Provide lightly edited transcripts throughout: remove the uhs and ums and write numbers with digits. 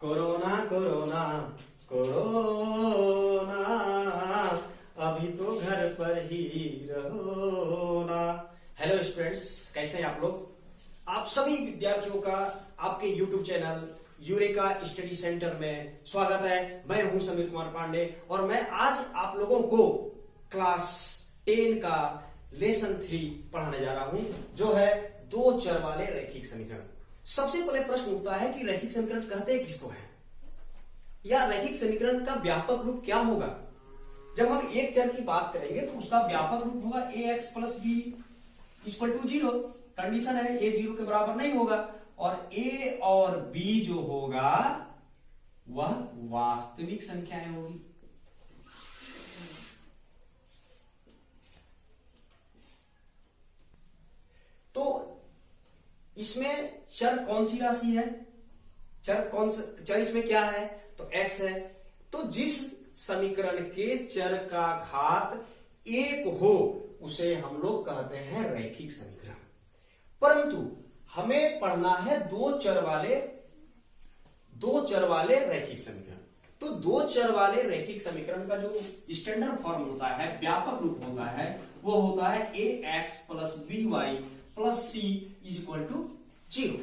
Corona corona corona, अभी तो घर पर ही रहो ना। हेलो स्टूडेंट्स, कैसे हैं आप लोग? आप सभी विद्यार्थियों का आपके YouTube channel eureka study centre में स्वागत है। मैं हूं समीर कुमार पांडे और मैं आज आप लोगों को क्लास 10 का लेसन 3 पढ़ाने जा रहा हूं, जो है दो चर वाले रैखिक समीकरण। सबसे पहले प्रश्न उठता है कि रैखिक समीकरण कहते हैं किसको है, या रैखिक समीकरण का व्यापक रूप क्या होगा। जब हम एक चर की बात करेंगे तो उसका व्यापक रूप होगा ax plus b equal to 0। Condition है a 0 के बराबर नहीं होगा और a और b जो होगा वह वास्तविक संख्याएं होगी। तो इसमें चर कौन सी राशि है, चर इसमें क्या है, तो x है। तो जिस समीकरण के चर का घात 1 हो उसे हम लोग कहते हैं रैखिक समीकरण। परंतु हमें पढ़ना है दो चर वाले रैखिक समीकरण। तो दो चर वाले रैखिक समीकरण का जो स्टैंडर्ड फॉर्म होता है, व्यापक रूप होता है, वो होता है ax plus b y plus c equal to 0,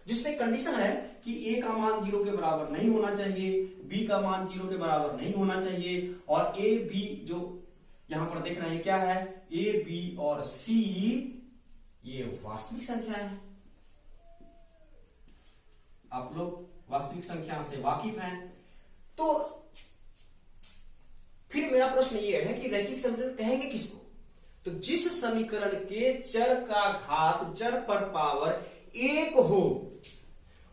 जिसमें कंडीशन है कि a का मान 0 के बराबर नहीं होना चाहिए, b का मान 0 के बराबर नहीं होना चाहिए, और a b जो यहां पर देख रहे हैं क्या है, a b और c ये वास्तविक संख्या है। आप लोग वास्तविक संख्या से वाकिफ हैं। तो फिर मेरा प्रश्न ये है कि रैखिक समीकरण कहेंगे किसको? तो जिस समीकरण के चर का घात चर पर पावर 1 हो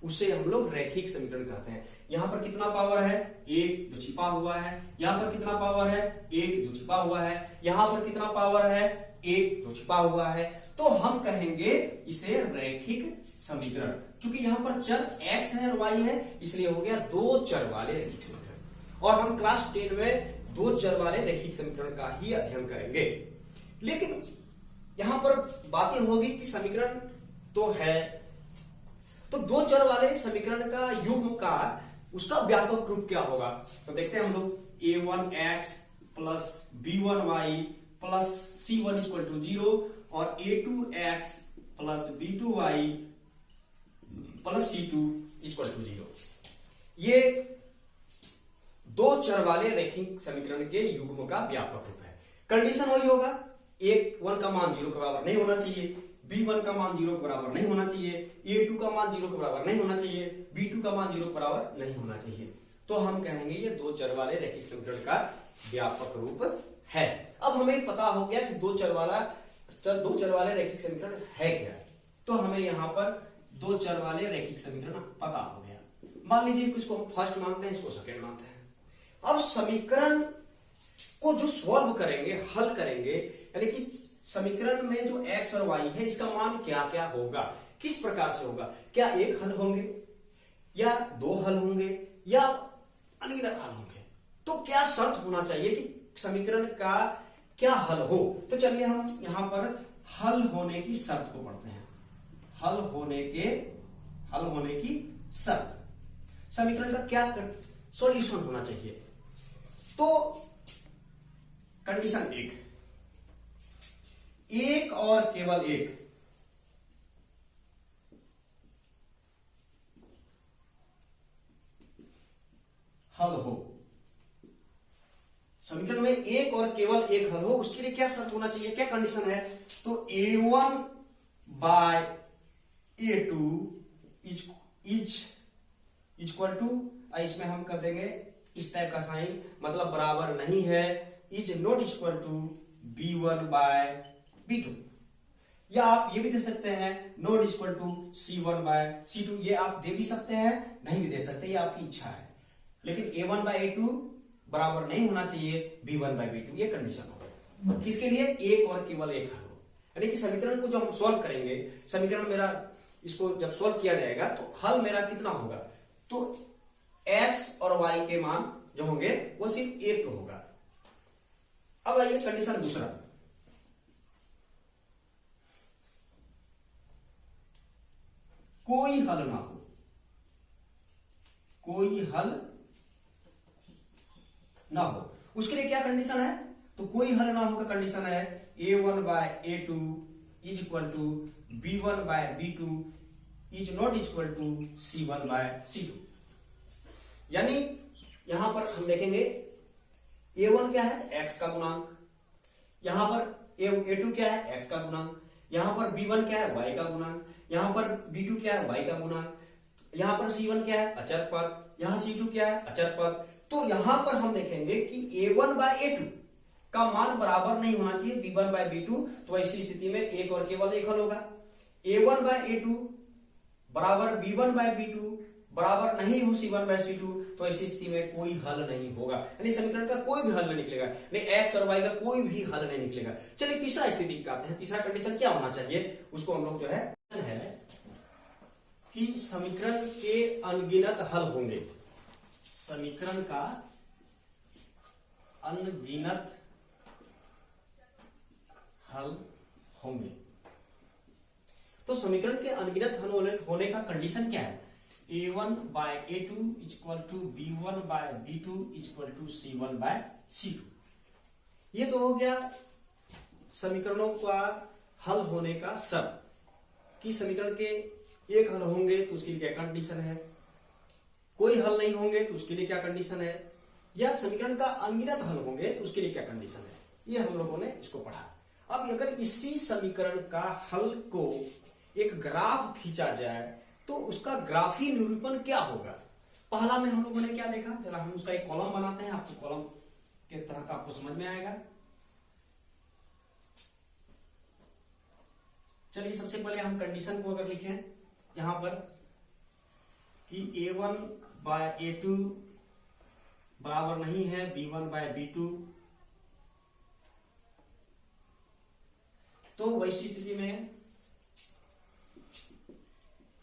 उसे हम लोग रैखिक समीकरण कहते हैं। यहां पर कितना पावर है, 1 जो छिपा हुआ है। यहां पर कितना पावर है, 1 जो छिपा हुआ है। यहां पर कितना पावर है, 1 जो छिपा हुआ है। तो हम कहेंगे इसे रैखिक समीकरण। क्योंकि यहां पर चर x है और y है, इसलिए हो गया दो चर वाले रैखिक समीकरण। और हम क्लास 10 में दो चर वाले रैखिक समीकरण का ही अध्ययन करेंगे। लेकिन यहां पर बातें होगी कि समीकरण तो है, तो दो चर वाले समीकरण का युग्म का उसका व्यापक रूप क्या होगा। तो देखते हैं हम लोग a1x plus b1y plus c1 equal to 0 और a2x plus b2y plus c2 equal to 0। ये दो चर वाले रैखिक समीकरण के युग्म का व्यापक रूप है। कंडीशन वही होगा, a1 का मान 0 के बराबर नहीं होना चाहिए, b1 का मान 0 के बराबर नहीं होना चाहिए, a2 का मान 0 के बराबर नहीं होना चाहिए, b2 का मान 0 के बराबर नहीं होना चाहिए। तो हम कहेंगे ये दो चर वाले रैखिक समीकरण का व्यापक रूप है। अब हमें पता हो गया कि दो चर वाले रैखिक समीकरण है क्या। तो हमें यहां पर दो चर वाले रैखिक समीकरण पता हो गया। मान लीजिए इसको हम फर्स्ट मानते हैं, इसको सेकेंड मानते हैं। अब समीकरण को जो सॉल्व करेंगे, हल करेंगे, यानी कि समीकरण में जो x और y है इसका मान क्या क्या होगा, किस प्रकार से होगा। क्या एक हल होंगे या दो हल होंगे या अनगिनत हल होंगे। तो क्या शर्त होना चाहिए कि समीकरण का क्या हल हो। तो चलिए हम यहां पर हल होने की शर्त को पढ़ते हैं। हल होने की शर्त, समीकरण का क्या सॉल्यूशन होना चाहिए। तो कंडीशन एक और केवल एक हल हो, समीकरण में एक और केवल एक हल हो, उसके लिए क्या शर्त होना चाहिए, क्या कंडीशन है। तो a1 by a2 is equal to, इसमें हम कर देंगे इस टाइप का साइन, मतलब बराबर नहीं है, is not equal to b1 by b2। या आप ये भी दे सकते हैं not equal to c1 by c2। ये आप दे भी सकते हैं, नहीं भी दे सकते, ये आपकी इच्छा है। लेकिन a1 बाय a2 बराबर नहीं होना चाहिए b1 बाय b2, ये कंडीशन होगा। किसके लिए, एक और केवल एक हल हो। यानी कि समीकरण को जब हम सॉल्व करेंगे, समीकरण मेरा इसको जब सॉल्व किया जाएगा तो हल मेरा कितना होगा, तो x और y के मान जो होंगे वो सिर्फ एक तो होगा। अब आइए कंडीशन दूसरा, कोई हल ना हो, कोई हल ना हो। उसके लिए क्या कंडीशन है? तो कोई हल ना हो का कंडीशन है a1 by a2 is equal to b1 by b2 is not equal to c1 by c2। यानी यहां पर हम देखेंगे a1 क्या है? x का गुणांक, यहां पर a2 क्या है? x का गुणांक, यहां पर b1 क्या है? y का गुणांक, यहां पर b2 क्या है? y का गुणांक, यहां पर c1 क्या है? अचर पद, यहां c2 क्या है? अचर पद। तो यहां पर हम देखेंगे कि a1 बाय a2 का मान बराबर नहीं होना चाहिए b1 बाय b2। तो ऐसी स्थिति में एक और केवल एक हल होगा। a1 बाय a2 बराबर b1 बाय b2 बराबर नहीं हो c1 बाय c2, तो ऐसी स्थिति में कोई हल नहीं होगा, यानी समीकरण का कोई भी हल नहीं निकलेगा, नहीं x और y का कोई भी हल नहीं निकलेगा। चलिए तीसरा स्थिति आते हैं। तीसरा कंडीशन क्या होना चाहिए, उसको हम लोग जो है कि समीकरण के अनगिनत हल होंगे। समीकरण का अनगिनत हल होंगे। तो समीकरण के अनगिनत हल होने का कंडीशन क्या है? a1 by a2 equal to b1 by b2 equal to c1 by c2। ये तो हो गया समीकरणों का हल होने का शर्त कि समीकरण के एक हल होंगे तो उसके लिए क्या कंडीशन है, कोई हल नहीं होंगे तो उसके लिए क्या कंडीशन है, या समीकरण का अनगिनत हल होंगे तो उसके लिए क्या कंडीशन है। ये हम लोगों ने इसको पढ़ा। अब अगर इसी समीकरण का हल को एक ग्राफ खींचा जाए तो उसका ग्राफी निरूपण क्या होगा। पहला में हम लोगों ने क्या देखा, जरा हम उसका एक कॉलम बनाते हैं, आपको कॉलम के तरह का आपको समझ में आएगा। चलिए सबसे पहले हम कंडीशन को अगर लिखें यहां पर कि a1 बाय a2 बराबर नहीं है b1 बाय b2, तो वैसी स्थिति में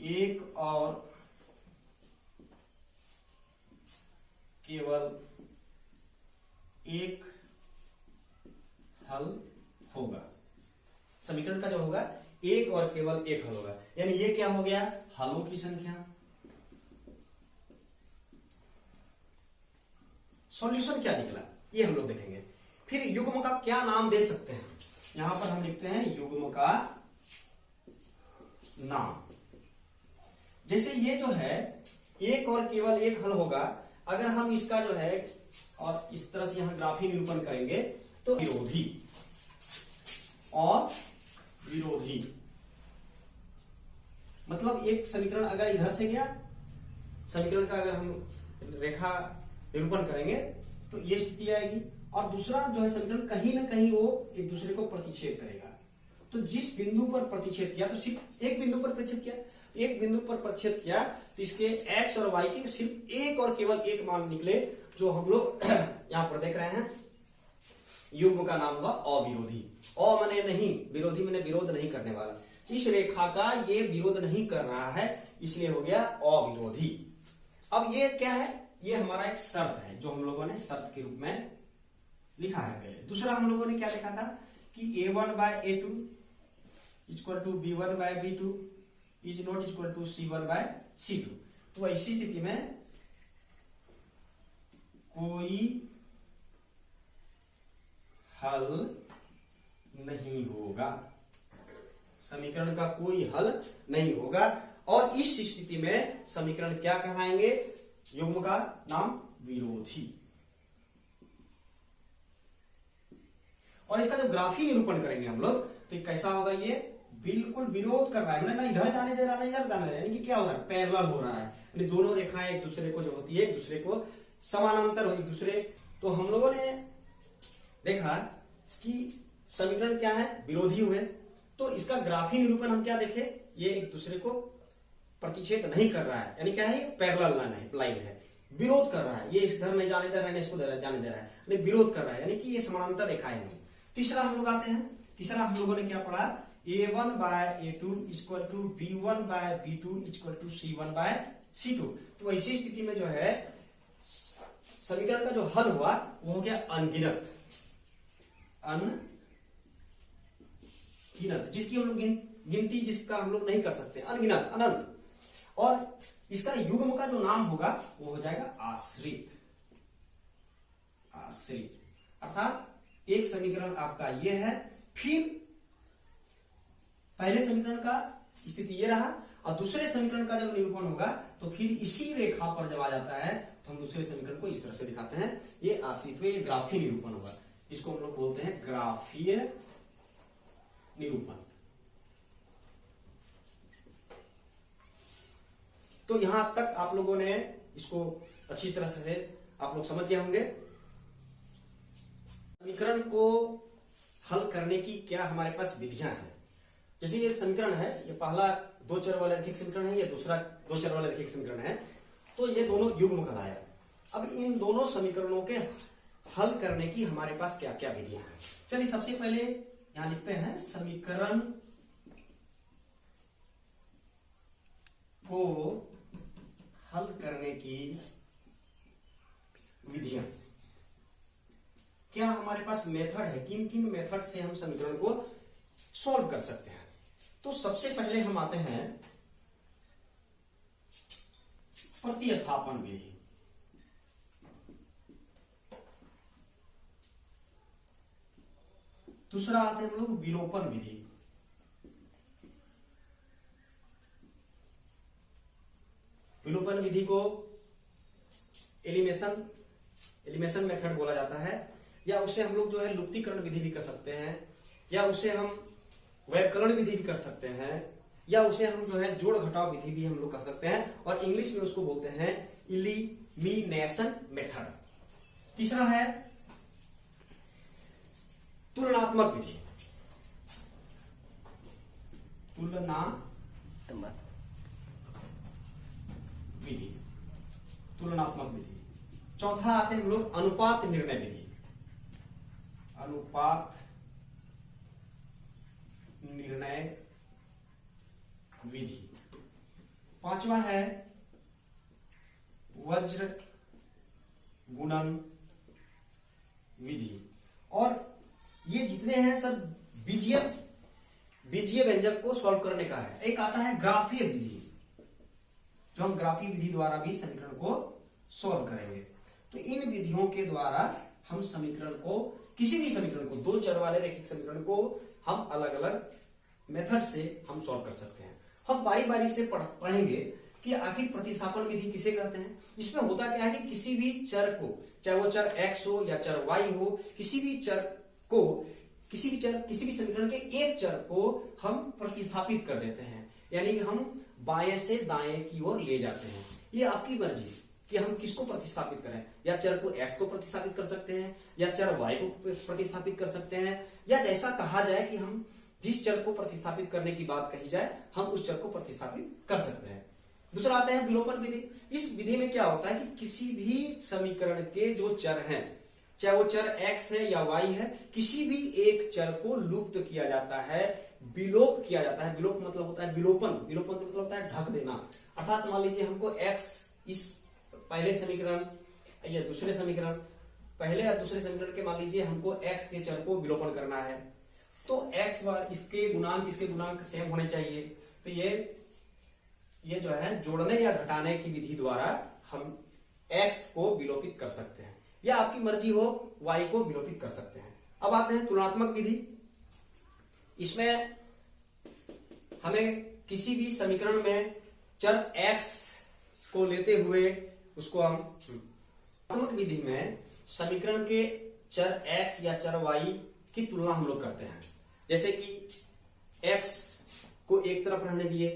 एक और केवल एक हल होगा। समीकरण का जो होगा एक और केवल एक हल होगा, यानी ये क्या हो गया, हलों की संख्या। सॉल्यूशन क्या निकला ये हम लोग देखेंगे। फिर युग्म का क्या नाम दे सकते हैं, यहां पर हम लिखते हैं युग्म का नाम। जैसे ये जो है एक और केवल एक हल होगा, अगर हम इसका जो है और इस तरह से यहां ग्राफी निरूपण करेंगे तो विरोधी और विरोधी, मतलब एक समीकरण अगर इधर से गया, समीकरण का अगर हम रेखा निरूपण करेंगे तो ये स्थिति आएगी, और दूसरा जो है समीकरण कहीं ना कहीं वो एक दूसरे को प्रतिच्छेद करेगा। तो जिस बिंदु पर प्रतिच्छेद किया, तो सिर्फ एक बिंदु पर प्रतिच्छेद किया, एक बिंदु पर प्रतिच्छेद किया तो इसके x और y के सिर्फ एक और केवल एक मान निकले, जो हम लोग यहां पर देख रहे हैं। युग्म का नाम हुआ अविरोधी। अ माने नहीं, विरोधी माने विरोध नहीं करने वाला। इस रेखा का ये विरोध नहीं कर रहा है, इसलिए हो गया अविरोधी। अब ये क्या है, ये हमारा एक शर्त है जो हम लोगों ने शर्त के रूप में लिखा है पहले। दूसरा हम लोगों ने क्या लिखा था कि a1 by a2 equal to b1 by b2 is not equal to c1 by c2। तो ऐसी स्थिति में कोई हल नहीं होगा, समीकरण का कोई हल नहीं होगा, और इस स्थिति में समीकरण क्या कहलाएंगे, युग्म का नाम विरोधी। और इसका जो ग्राफी निरूपण करेंगे हम लोग तो कैसा होगा, ये बिल्कुल विरोध कर रहा है, ना इधर जाने दे रहा, ना इधर जाने दे रहा है, यानी कि क्या हो रहा है, पैरेलल हो रहा है, यानी दोनों रेखाएं एक दूसरे को जो होती है एक दूसरे को समानांतर हो एक दूसरे। तो हम लोगों ने देखा कि समीकरण क्या है, विरोधी हुए, तो इसका ग्राफी निरूपण हम क्या देखे, ये एक दूसरे को प्रतिच्छेद नहीं कर रहा है, यानी क्या है, पैरेलल लाइन है, विरोध कर रहा है, ये इधर नहीं जाने दे रहा है, इसको जाने दे रहा है, यानी विरोध कर रहा है, यानी कि ये समानांतर रेखाएं हैं। तीसरा हम लोग आते हैं, तीसरा हम लोगों ने क्या पढ़ा, a1 by a2 equal to b1 by b2 equal to c1 by c2। तो ऐसी स्थिति में जो है समीकरण का जो हल हुआ वो हो गया अनगिनत, अनगिनत, जिसकी हम लोग गिनती जिसका हम लोग नहीं कर सकते, अनगिनत, अनंत। और इसका युग्म का जो नाम होगा वो हो जाएगा आश्रित। आश्रित अर्थात एक समीकरण आपका ये है, फिर पहले समीकरण का स्थिति ये रहा और दूसरे समीकरण का जब निरूपण होगा तो फिर इसी रेखा पर जब आ जाता है तो हम दूसरे समीकरण को इस तरह से दिखाते हैं, ये आश्रित हुए, ये ग्राफीय निरूपण होगा। इसको हम लोग बोलते हैं ग्राफीय निरूपण। तो यहां तक आप लोगों ने इसको अच्छी तरह से आप लोग समझ गए होंगे। समीकरण को हल करने की क्या हमारे पास विधियां हैं। जैसे ये समीकरण है, ये पहला दो चर वाला रैखिक समीकरण है, ये दूसरा दो चर वाला रैखिक समीकरण है, तो ये दोनों युग्म कहलाया। अब इन दोनों समीकरणों के हल करने की हमारे पास क्या क्या विधियां हैं। चलिए सबसे पहले यहां लिखते हैं समीकरण को हल करने की विधियां। क्या हमारे पास मेथड है, किन किन मेथड से हम समीकरण को सॉल्व कर सकते हैं। तो सबसे पहले हम आते हैं प्रतिस्थापन विधि। दूसरा आते हैं हम लोग विलोपन विधि। विलोपन विधि को एलिमिनेशन मेथड बोला जाता है, या उसे हम लोग जो है लुप्तीकरण विधि भी कर सकते हैं, या उसे हम वैकलन विधि भी कर सकते हैं, या उसे हम जो है जोड़ घटाव विधि भी हम लोग कर सकते हैं, और इंग्लिश में उसको बोलते हैं इलिमिनेशन मेथड। तीसरा है तुलनात्मक विधि। तुलनात्मक विधि। चौथा आते हैं हम लोग अनुपात निर्णय विधि। अनुपात निर्णय विधि। पांचवा है वज्र गुणन विधि। और ये जितने हैं सब बीजीय व्यंजक को सॉल्व करने का है। एक आता है ग्राफीय विधि, जो हम ग्राफीय विधि द्वारा भी समीकरण को सॉल्व करेंगे। तो इन विधियों के द्वारा हम समीकरण को, किसी भी समीकरण को, दो चर वाले रैखिक समीकरण को हम अलग अलग मेथड से हम सॉल्व कर सकते हैं। हम बारी बारी से पढ़ेंगे कि आखिर प्रतिस्थापन विधि किसे कहते हैं। इसमें होता क्या है कि किसी भी चर को, चाहे वो चर x हो या चर y हो, किसी भी समीकरण के एक चर को हम प्रतिस्थापित कर देते हैं, यानी कि हम बाएं से दाएं की ओर ले जाते हैं। ये आपकी मर्जी कि हम किसको प्रतिस्थापित करें, या चर को x को प्रतिस्थापित कर सकते हैं, या चर y को प्रतिस्थापित कर सकते हैं, या जैसा कहा जाए कि हम जिस चर को प्रतिस्थापित करने की बात कही जाए हम उस चर को प्रतिस्थापित कर सकते हैं। दूसरा आता है विलोपन विधि। इस विधि में क्या होता है कि किसी भी समीकरण के जो चर हैं, चाहे वो चर x है या y है, किसी भी एक चर को लुप्त किया जाता है, विलोप किया जाता है। विलोप मतलब होता है विलोपन। विलोपन मतलब होता है ढक देना। अर्थात मान लीजिए हमको x इस पहले समीकरण या दूसरे समीकरण, पहले या दूसरे समीकरण के मान लीजिए हमको x के चर को विलोपन करना है, तो x इसके गुणांक सेम होने चाहिए। तो ये जो है जोड़ने या घटाने की विधि द्वारा हम x को विलोपित कर सकते हैं, या आपकी मर्जी हो y को विलोपित कर सकते हैं। अब आते हैं तुलनात्मक विधि। इसमें हमें किसी भी समीकरण में चर x को लेते हुए उसको हम तुलनात्मक विधि में समीकरण के चर x या चर y की तुलना हम लोग करते हैं। जैसे कि x को एक तरफ रहने दिए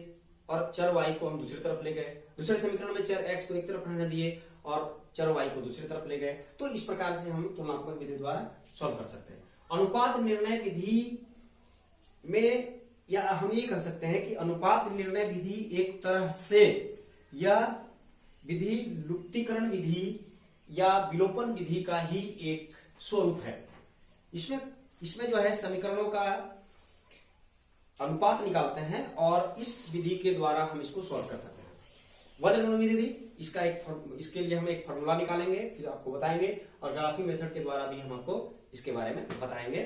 और चर y को हम दूसरी तरफ ले गए, दूसरे समीकरण में चर x को एक तरफ रहने दिए और चर y को दूसरी तरफ ले गए। तो इस प्रकार से हम तुलनात्मक विधि द्वारा सॉल्व कर सकते हैं। अनुपात निर्णय विधि में, या हम ये कह सकते हैं कि अनुपात निर्णय विधि एक तरह से यह विधि लुप्तीकरण विधि या विलोपन विधि का ही एक स्वरूप है। इसमें जो है समीकरणों का अनुपात निकालते हैं और इस विधि के द्वारा हम इसको सॉल्व कर सकते हैं। वज्र गुणन विधि, इसके लिए हम एक फॉर्मूला निकालेंगे, फिर आपको बताएंगे, और ग्राफिक मेथड के द्वारा भी हम आपको इसके बारे में बताएंगे।